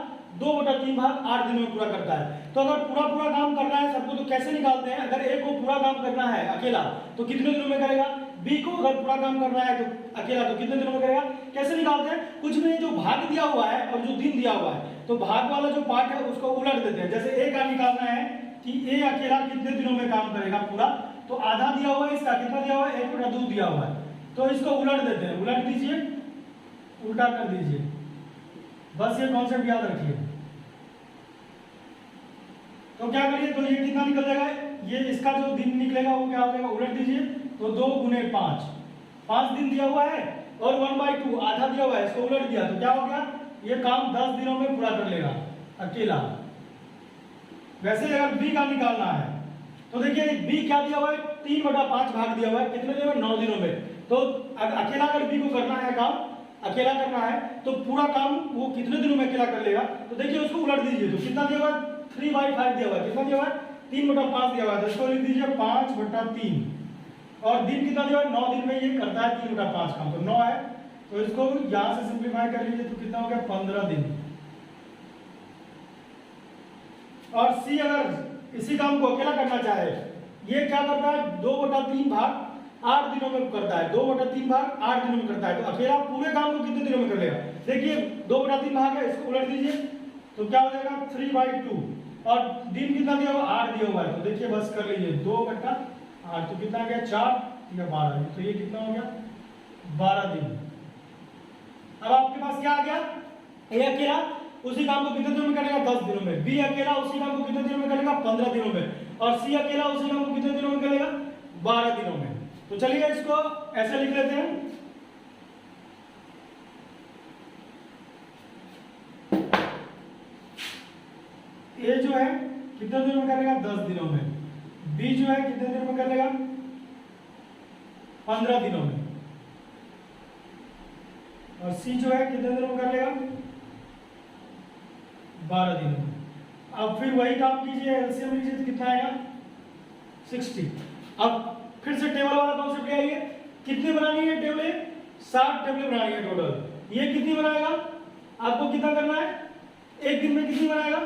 2/3 भाग 8 दिनों में पूरा करता है। तो अगर पूरा काम करना है सबको तो कैसे निकालते हैं? अगर ए को पूरा काम करना है अकेला तो कितने दिनों में करेगा, बी को अगर पूरा काम करना है तो अकेला तो कितने दिनों में करेगा। कैसे निकालते हैं? कुछ में जो भाग दिया हुआ है और जो दिन दिया हुआ है, तो भाग वाला जो पार्ट है उसको उलट देते हैं। जैसे ए का निकालना है कि ए अकेला कितने दिनों में काम करेगा पूरा, तो आधा दिया हुआ है, इसका कितना दिया हुआ है, 1/2 दिया हुआ है, तो इसको उलट देते हैं। उलट दीजिए, उल्टा कर दीजिए, बस ये कॉन्सेप्ट याद रखिए। तो क्या करिए, तो ये कितना निकल जाएगा, ये इसका जो दिन निकलेगा वो क्या हो जाएगा, उलट दीजिए, तो 2 × 5, 5 दिन दिया हुआ है और 1/2 आधा दिया हुआ है, इसको उलट दिया तो क्या हो गया, ये काम 10 दिनों में पूरा कर लेगा अकेला। वैसे अगर बी का निकालना है तो देखिए बी क्या दिया हुआ है, 3/5 भाग दिया हुआ है, कितने दिनों में, 9 दिनों में। तो अकेला अगर बी को करना है काम, अकेला करना है तो पूरा काम वो कितने दिनों में अकेला कर लेगा। तो देखिए उसको उलट दीजिए, तो कितना दिया हुआ है, 3/5 दिया हुआ है, कितना दिया हुआ है, 3/5 दिया हुआ है, तो इसको लिख दीजिए 5/3, और दिन कितना दिया हुआ है, 9 दिन में ये करता है 3/5 काम, तो 9 है, तो इसको यहां से सिंप्लीफाई कर लीजिए, तो कितना हो गया, 15 दिन। और सी अगर इसी काम को अकेला करना चाहे, ये क्या करता है, 2/3 भाग 8 दिनों में करता है, 2/3 भाग 8 दिनों में करता है, तो अकेला पूरे काम को कितने दिनों में कर लेगा। देखिए 2/3 भाग है, इसको उलट दीजिए, तो क्या हो जाएगा, 3/2, और दिन कितना दिया हुआ, 8 दिया हुआ है, तो देखिए बस कर लीजिए 2/8, तो कितना गया, 4 या 12, तो ये कितना हो गया, 12 दिन। अब आपके पास क्या आ गया, ए अकेला उसी काम को कितने दिनों में करेगा, 10 दिनों में, बी अकेला उसी काम को कितने दिनों में करेगा, 15 दिनों में, और सी अकेला उसी काम को कितने दिनों में करेगा, 12 दिनों में। तो चलिए इसको ऐसे लिख लेते हैं, ए जो है कितने दिनों में करेगा, 10 दिनों में, बी जो है कितने दिनों में करेगा, 15 दिनों में, और सी जो है कितने दिनों में कर लेगा, 12 दिनों में। अब फिर वही काम कीजिए, एलसीएम लीजिए, तो कितना आएगा, 60। अब फिर से टेबल वाला कॉन्सेप्ट ले आइए, कितनी बनानी है टेबलें, 60 टेबलें बनानी है टोटल। ये कितनी बनाएगा, आपको कितना करना है, एक दिन में कितनी बनाएगा,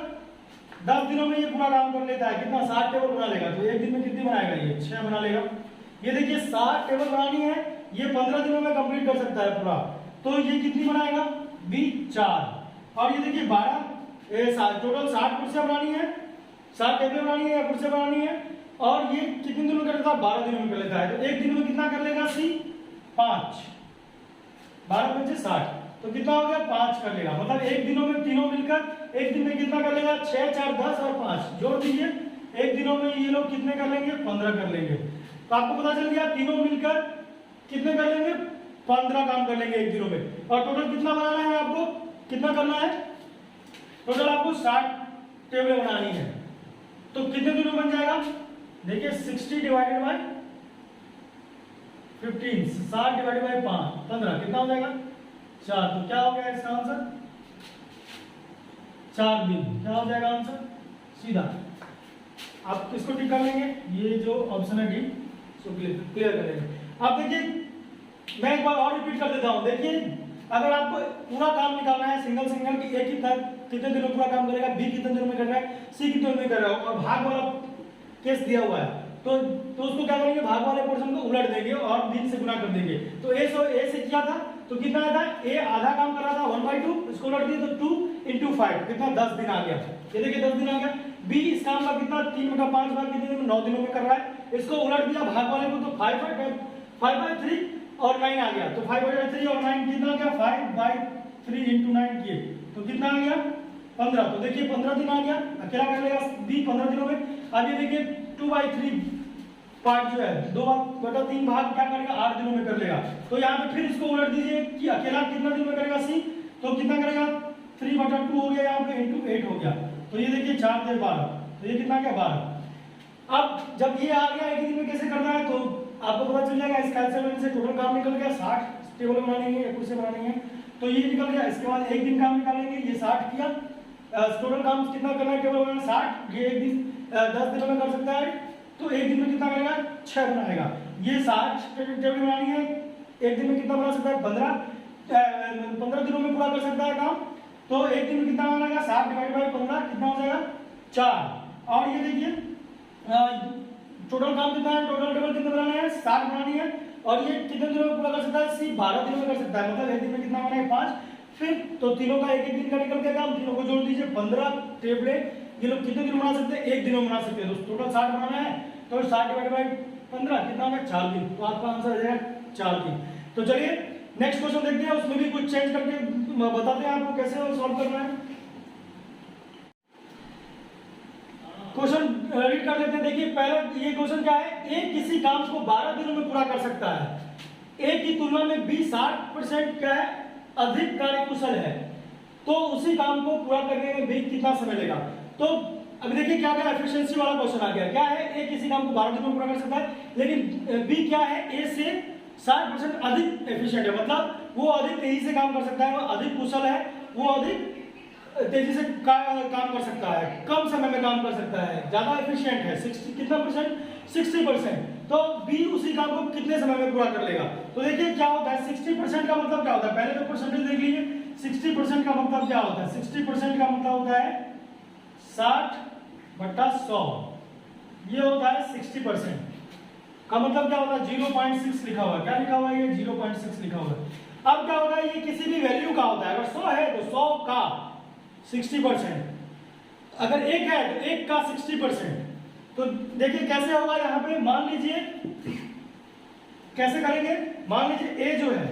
10 दिनों में ये पूरा काम कर लेता है, कितना, 60 टेबल बना लेगा, तो एक दिन में कितनी बनाएगा, ये 6 बना लेगा। ये देखिए 60 टेबल बनानी है, ये 15 दिनों में कंप्लीट कर सकता है पूरा, तो ये कितनी बनाएगा, बी 4, और ये देखिए 12, टोटल 60 कुर्सियां बनानी है, 60 टेबलें बनानी है या कुर्सियां बनानी है, और ये कितने दिनों में कर लेता है, 12 दिनों में कर लेता है, तो एक दिन में कितना कर लेगा, सी 5, 12 × 5 = 60, तो कितना हो गया, 5 कर लेगा, मतलब एक दिनों में तीनों मिलकर एक दिन में कितना कर लेगा, 6, 4, 10 और 5 जोड़ दीजिए, एक दिनों में ये लोग कितने कर लेंगे, 15 कर लेंगे। तो आपको पता चल गया तीनों मिलकर कितने कर लेंगे, 15 काम कर लेंगे एक दिनों में। और टोटल कितना बनाना है, आपको कितना करना है, टोटल आपको 60 टेबलें बनानी है, तो कितने दिनों में बन जाएगा, देखिए 60 / 15, 60 / 5, 15, कितना हो जाएगा, 4, तो क्या हो गया इसका आंसर, 4 दिन। क्या हो जाएगा आंसर, सीधा। आप किसको टिक कर लेंगे, ये जो ऑप्शन है डी, इसको क्लियर कर लेंगे। अब देखिए मैं एक बार और रिपीट कर देता हूं, देखिए अगर आपको पूरा काम निकालना है सिंगल कि ए कितने दिनों में पूरा काम करेगा, बी कितने दिनों में कर रहा है, सी कितने दिनों में कर रहा है, और भाग वाला केस दिया हुआ है, तो उसको क्या करेंगे, भाग वाले पोर्शन को उलट देंगे और दिन से गुना कर देंगे। तो ए से किया था तो कितना आया था, ए आधा काम कर रहा था 1/2, इसको उलट दिए तो 2 × 5 कितना, 10 दिन आ गया। ये देखिए 10 दिन आ गया। बी इस काम का कितना, 3/5 भाग कितने दिन में, 9 दिनों में कर रहा है, इसको उलट दिया भाग वाले को, तो 5/3 और 9 आ गया, तो 5/3 और 9 कितना आ गया, 5/3 × 9 किए तो कितना आ गया, 15। तो देखिए 15 दिन आ गया, अकेला कर लेगा बी 15 दिनों में। अब ये देखिए 2/3 पार्ट जो है 2/3 भाग क्या करेगा, 8 दिनों में कर लेगा। तो यहाँ पे फिर इसको उलट दीजिए कि अकेला कितना दिन में करेगा सी, तो कितना करेगा, 3/2 हो गया यहाँ पे × 8 हो गया, तो ये देखिए 4 × 12, तो ये कितना गया, 12। अब जब ये आ गया एक दिन में कैसे करना है, तो आपको पता चल जाएगा, इस कैलकुलेशन से टोटल काम निकल गया, 60 टेबल बनानी है या कुर्सी बनानी है, तो ये निकल गया। इसके बाद एक दिन काम निकालेंगे, ये 60 किया, टोटल काम कितना करना है, टेबल बनाना 60, ये एक दिन 10 दिनों में कर सकता है, तो एक दिन में कितना करेगा, 6 बनाएगा। ये 60 टेबल बनानी है, एक दिन में कितना बना सकता है, 15, 15 दिनों में पूरा कर सकता है काम, तो एक दिन में कितना बनेगा 60 डिवाइड बाई 15 कितना हो जाएगा 4। और ये देखिए टोटल काम कितना है, टोटल टेबल कितना बनाना है 60 बनानी है, और ये कितने दिनों में पूरा कर सकता है, सिर्फ 12 दिनों में कर सकता है, मतलब एक दिन में कितना बना है 5। फिर तो तीनों का एक एक दिन का निकल के काम, तीनों को जोड़ दीजिए 15 टेबलें, ये लोग कितने दिन बना सकते हैं, एक दिन में बना सकते हैं, तो टोटल 60 बनाना है, तो 60 डिवाइड बाई 15 कितना होगा 4 दिन, तो आपका आंसर आ जाएगा 4 दिन। तो चलिए नेक्स्ट क्वेश्चन देखते हैं, उसमें भी कुछ चेंज करके बताते हैं आपको कैसे सॉल्व करना है। क्वेश्चन रीड कर लेते हैं। देखिए पहले ये क्वेश्चन क्या है, ए किसी काम को 12 दिनों में पूरा कर सकता है, ए की तुलना में बी 60% क्या है अधिक कार्यकुशल है, तो उसी काम को पूरा करने में बी कितना समय लेगा। तो अभी देखिए क्या क्या एफिशिएंसी वाला क्वेश्चन आ गया, क्या है ए किसी काम को 12 दिनों में पूरा कर सकता है, लेकिन बी क्या है ए से 60% अधिक एफिशिएंट है, मतलब वो अधिक तेजी से काम कर सकता है, वो अधिक कुशल है, वो अधिक तेजी से काम कर सकता है, कम समय में काम कर सकता है, ज्यादा एफिशिएंट है, 60 कितना परसेंट 60%, तो बी उसी काम को कितने समय में पूरा कर लेगा। तो देखिए क्या होता है 60% का मतलब क्या होता है, पहले तो परसेंटेज देख लीजिए, 60% का मतलब क्या होता है, 60% का मतलब होता है 60/100, ये होता है 60% का मतलब क्या होता है 0.6 लिखा हुआ है, क्या लिखा हुआ है ये 0.6 लिखा हुआ है। अब क्या होता है ये किसी भी वैल्यू का होता है, अगर 100 है तो 100 का 60%, अगर 1 है तो 1 का 60%। तो देखिए कैसे होगा यहाँ पे, मान लीजिए कैसे करेंगे, मान लीजिए ए जो है,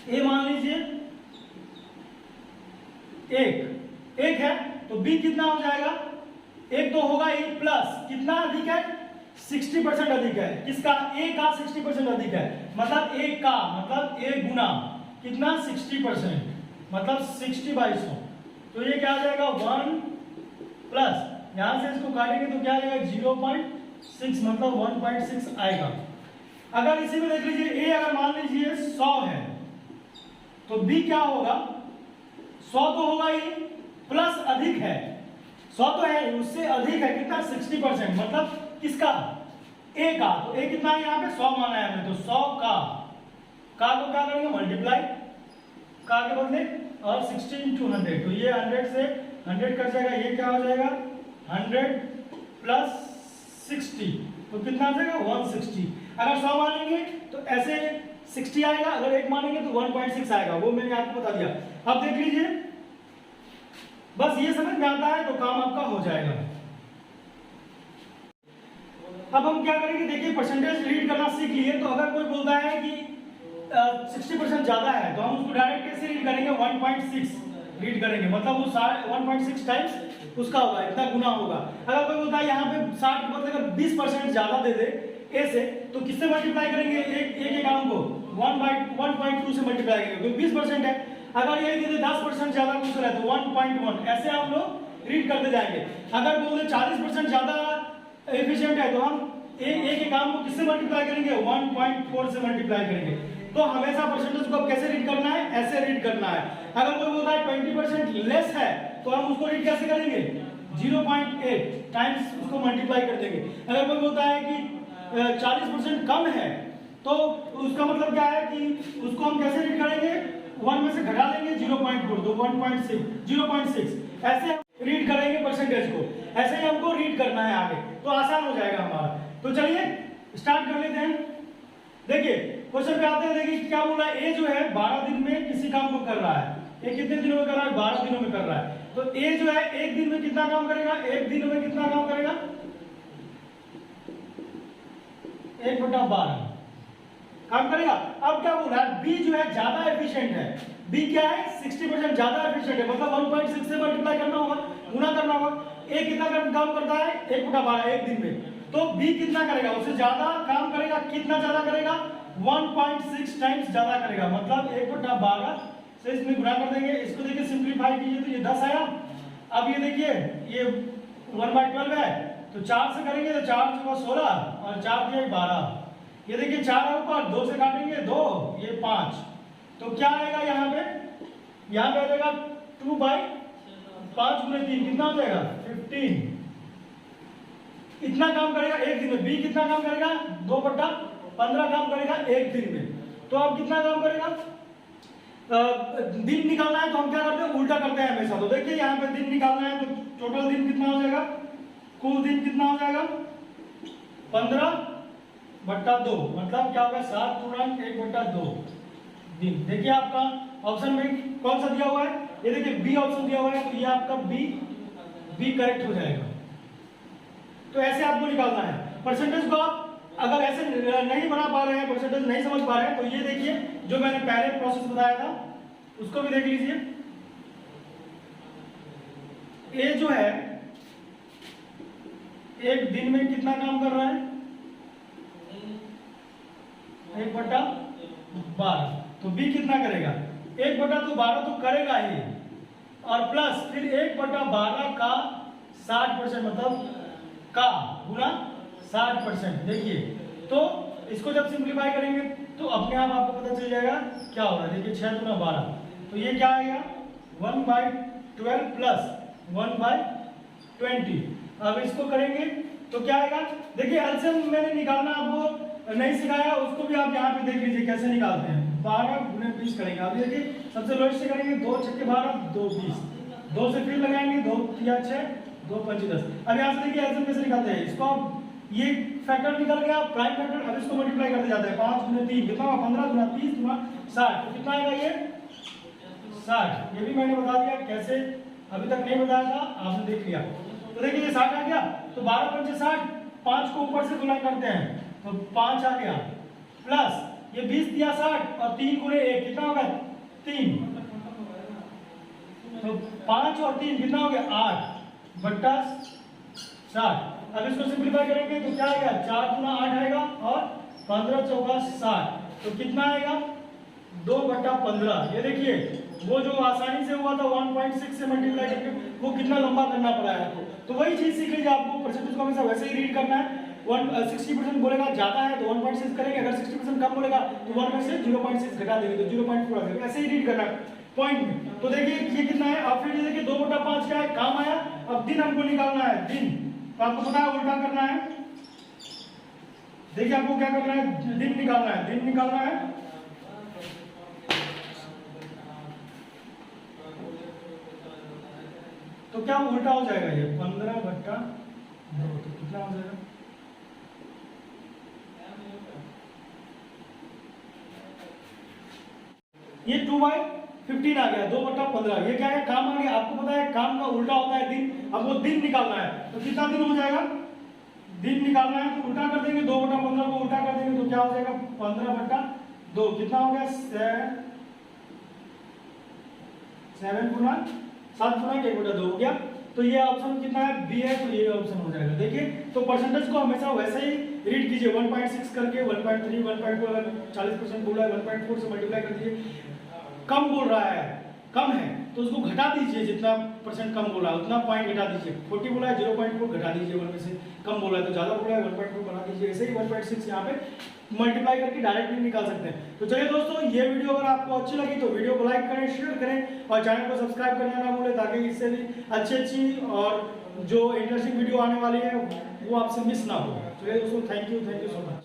ए मान लीजिए 1 है, तो बी कितना हो जाएगा, 1 तो होगा ही, प्लस कितना अधिक है 60% अधिक है, किसका ए का 60% अधिक है, मतलब ए का मतलब ए गुना कितना 60%, मतलब 60/100, तो ये क्या आ जाएगा 1 प्लस यहां से इसको काटेंगे तो क्या आ जाएगा 0.6, मतलब 1.6 आएगा। अगर इसी में देख लीजिए ए अगर मान लीजिए 100 है, तो बी क्या होगा 100 तो होगा ही, प्लस अधिक है, 100 तो है उससे अधिक है कितना 60%, मतलब किसका ए का, तो ए कितना है यहाँ पे 100 माना है हमने, तो 100 का को क्या करेंगे मल्टीप्लाई का के बदले और 60 × 100, तो ये 100 से 100 कट जाएगा, ये क्या हो जाएगा 100 प्लस 60, तो कितना आ जाएगा 160। अगर 100 मानेंगे तो ऐसे 60 आएगा, अगर 1 मानेंगे तो 1.6 आएगा, वो मैंने आपको बता दिया। अब देख लीजिए बस ये समझ में आता है तो काम आपका हो जाएगा। अब हम क्या करेंगे, देखिए परसेंटेज रीड करना सीख लिए, तो अगर कोई बोलता है कि 60% ज्यादा है तो हम उसको डायरेक्ट कैसे रीड करेंगे 1.6 रीड करेंगे, मतलब वो 1.6 टाइम्स उसका होगा, इतना गुना होगा। अगर कोई बोलता है यहाँ पे 60 के बदले अगर 20% ज्यादा दे दे ए से, तो किससे मल्टीप्लाई करेंगे, एक के काम को 1/2 से मल्टीप्लाई करेंगे, क्योंकि 20% है। अगर ये दे 10% ज्यादा कुशल है तो 1.1, ऐसे हम लोग रीड करते जाएंगे। अगर बोले 40% ज्यादा एफिशिएंट है तो हम ए के काम को किससे मल्टीप्लाई करेंगे 1.4 से मल्टीप्लाई करेंगे। तो हमेशा परसेंटेज को कैसे रीड करना है, ऐसे रीड करना है। अगर कोई बोलता है 20% लेस है तो हम उसको रीड कैसे करेंगे 0.8 टाइम्स उसको मल्टीप्लाई कर देंगे। अगर कोई बोलता है कि 40% कम है तो उसका मतलब क्या है कि उसको हम कैसे रीड करेंगे 1 में से घटा देंगे 0.4, तो 0.6 ऐसे रीड करेंगे परसेंटेज को, ऐसे ही हमको रीड करना है आगे, तो आसान हो जाएगा हमारा। तो चलिए स्टार्ट कर लेते हैं। देखिए क्वेश्चन पे आते हैं, देखिए क्या बोल रहा है, ए जो है 12 दिन में किसी काम को कर रहा है, ये कितने दिनों में कर रहा है 12 दिनों में कर रहा है। तो ए जो है एक दिन में कितना काम करेगा, एक दिन में कितना काम करेगा 1/12 काम करेगा। अब क्या बोल रहा है, बी जो है ज्यादा एफिशिएंट है, बी क्या है 60% ज्यादा एफिशिएंट है, मतलब 1.6 से मल्टीप्लाई करना होगा, गुना करना होगा। ए कितना काम करता है 1/12 एक दिन में, तो बी कितना करेगा उससे ज्यादा काम करेगा, कितना ज्यादा करेगा 1.6 टाइम्स ज्यादा करेगा, मतलब 1/12 से इसमें गुना कर देंगे। इसको देखिए सिंपलीफाई कीजिए तो ये 10 आया। अब ये देखिए ये 1/12 है, तो 4 से करेंगे तो 4 × 16 और 4 × 12, ये देखिए 4 है ऊपर, 2 से काटेंगे 2, ये 5, तो क्या आएगा यहाँ पे आ जाएगा 2/5 × 3 कितना हो जाएगा 15। इतना काम करेगा एक दिन में। बी कितना काम करेगा 2/15 काम करेगा एक दिन में। तो अब कितना काम करेगा दिन निकालना है तो हम क्या करते हैं, उल्टा करते हैं हमेशा। तो देखिए यहाँ पे दिन निकालना है तो टोटल दिन कितना हो जाएगा, कुल दिन कितना हो जाएगा 15/2, मतलब क्या होगा 7×1/2 दिन। देखिए आपका ऑप्शन में कौन सा दिया हुआ है, ये देखिए बी ऑप्शन दिया हुआ है, तो ये आपका बी करेक्ट हो जाएगा। तो ऐसे आपको निकालना है। परसेंटेज को आप अगर ऐसे नहीं बना पा रहे हैं, परसेंटेज नहीं समझ पा रहे हैं, तो ये देखिए जो मैंने पहले प्रोसेस बताया था उसको भी देख लीजिए। ए जो है एक दिन में कितना काम कर रहा है, 1/12। तो बी कितना करेगा, 1/12 तो करेगा ही, और प्लस फिर 1/12 का 60%, मतलब का गुना 60%। देखिए तो इसको जब सिंप्लीफाई करेंगे तो अपने आप आपको पता चल जाएगा क्या हो रहा है। देखिए 6 × 12, तो ये क्या आएगा 1/12 प्लस 1/20। अब इसको करेंगे तो क्या आएगा, देखिए एलसीएम मैंने निकालना आपको नहीं सिखाया, उसको भी आप यहाँ पे देख लीजिए कैसे निकालते हैं। 12 × 20 करेंगे। अब देखिए सबसे लोएस्ट से करेंगे, 2 × 6 = 12, 2 × 20, 2 से फिर लगाएंगे, 2 × 3 = 6, 2 × 5 = 10। अब यहाँ से देखिए एलसीएम कैसे निकालते हैं, इसको आप ये फैक्टर निकल गया प्राइम फैक्टर, अब इसको मल्टीप्लाई करते जाते हैं। 5 × 3 कितना होगा, 15 × 30 × 60, तो कितना आएगा ये 60। ये भी मैंने बता दिया कैसे, अभी तक नहीं बताया था, आपने देख लिया। तो देखिए ये 60 आ गया, तो 12 × 5 = 60, 5 को ऊपर से गुना करते हैं तो 5 आ गया, प्लस ये 20 दिया 60 और 3 × 1 कितना होगा 3, तो 5 और 3 कितना हो गया 8/60। अब इसको सिंप्लीफाई करेंगे तो क्या आएगा, 4 × 8 आएगा और 15 × 4 = 60, तो कितना आएगा 2/15। ये देखिए वो जो आसानी से हुआ था 1.6 से मल्टीप्लाई करके, वो कितना लंबा करना पड़ा है आपको। तो वही चीज सीख लीजिए, आपको परसेंटेज को हमेशा वैसे ही रीड करना है। 60% बोलेगा ज्यादा है तो 1.6 करेंगे, अगर 60% कम बोलेगा तो 1 में से 0.6 घटा देंगे तो 0.4 आ जाएगा। ऐसे ही रीड करना है पॉइंट में। तो देखिए ये कितना है, अब फिर ये देखिए 2/5 क्या है, काम आया। अब दिन हमको निकालना है, दिन तो आपको पता है उल्टा करना है। देखिए आपको क्या करना है, दिन निकालना है, दिन निकालना है। तो क्या उल्टा हो जाएगा, ये 15/2, तो कितना हो जाएगा, ये 2/15 आ गया, 2/15। ये क्या है, काम आ गया। आपको पता है काम का उल्टा होता है दिन। अब वो दिन निकालना है, तो कितना दिन हो जाएगा, दिन निकालना है तो उल्टा कर देंगे, 2/15 को उल्टा कर देंगे तो क्या हो जाएगा 15/2, कितना हो गया 7 × 1/2 हो गया। तो ये ऑप्शन कितना है, बी है, तो ये ऑप्शन हो जाएगा। देखिए तो परसेंटेज को हमेशा वैसे ही रीड कीजिए, 1.6 करके 1.3 1.2, अगर 40% बोला है 1.4 से मल्टीप्लाई कर दीजिए। कम बोल रहा है, कम है तो उसको घटा दीजिए, जितना परसेंट कम बोला है उतना पॉइंट घटा दीजिए। 40 बोला है 0.4 घटा दीजिए, 1 में से कम बोला है तो ज्यादा बोला है 1.4 बढ़ा दीजिए। ऐसे ही 1.6 यहाँ पे मल्टीप्लाई करके डायरेक्टली निकाल सकते हैं। तो चलिए दोस्तों, ये वीडियो अगर आपको अच्छी लगी तो वीडियो को लाइक करें, शेयर करें और चैनल को सब्सक्राइब करना ना भूलें, ताकि इससे भी अच्छी और जो इंटरेस्टिंग वीडियो आने वाली है वो आपसे मिस ना हो। चलिए दोस्तों, थैंक यू सो मच।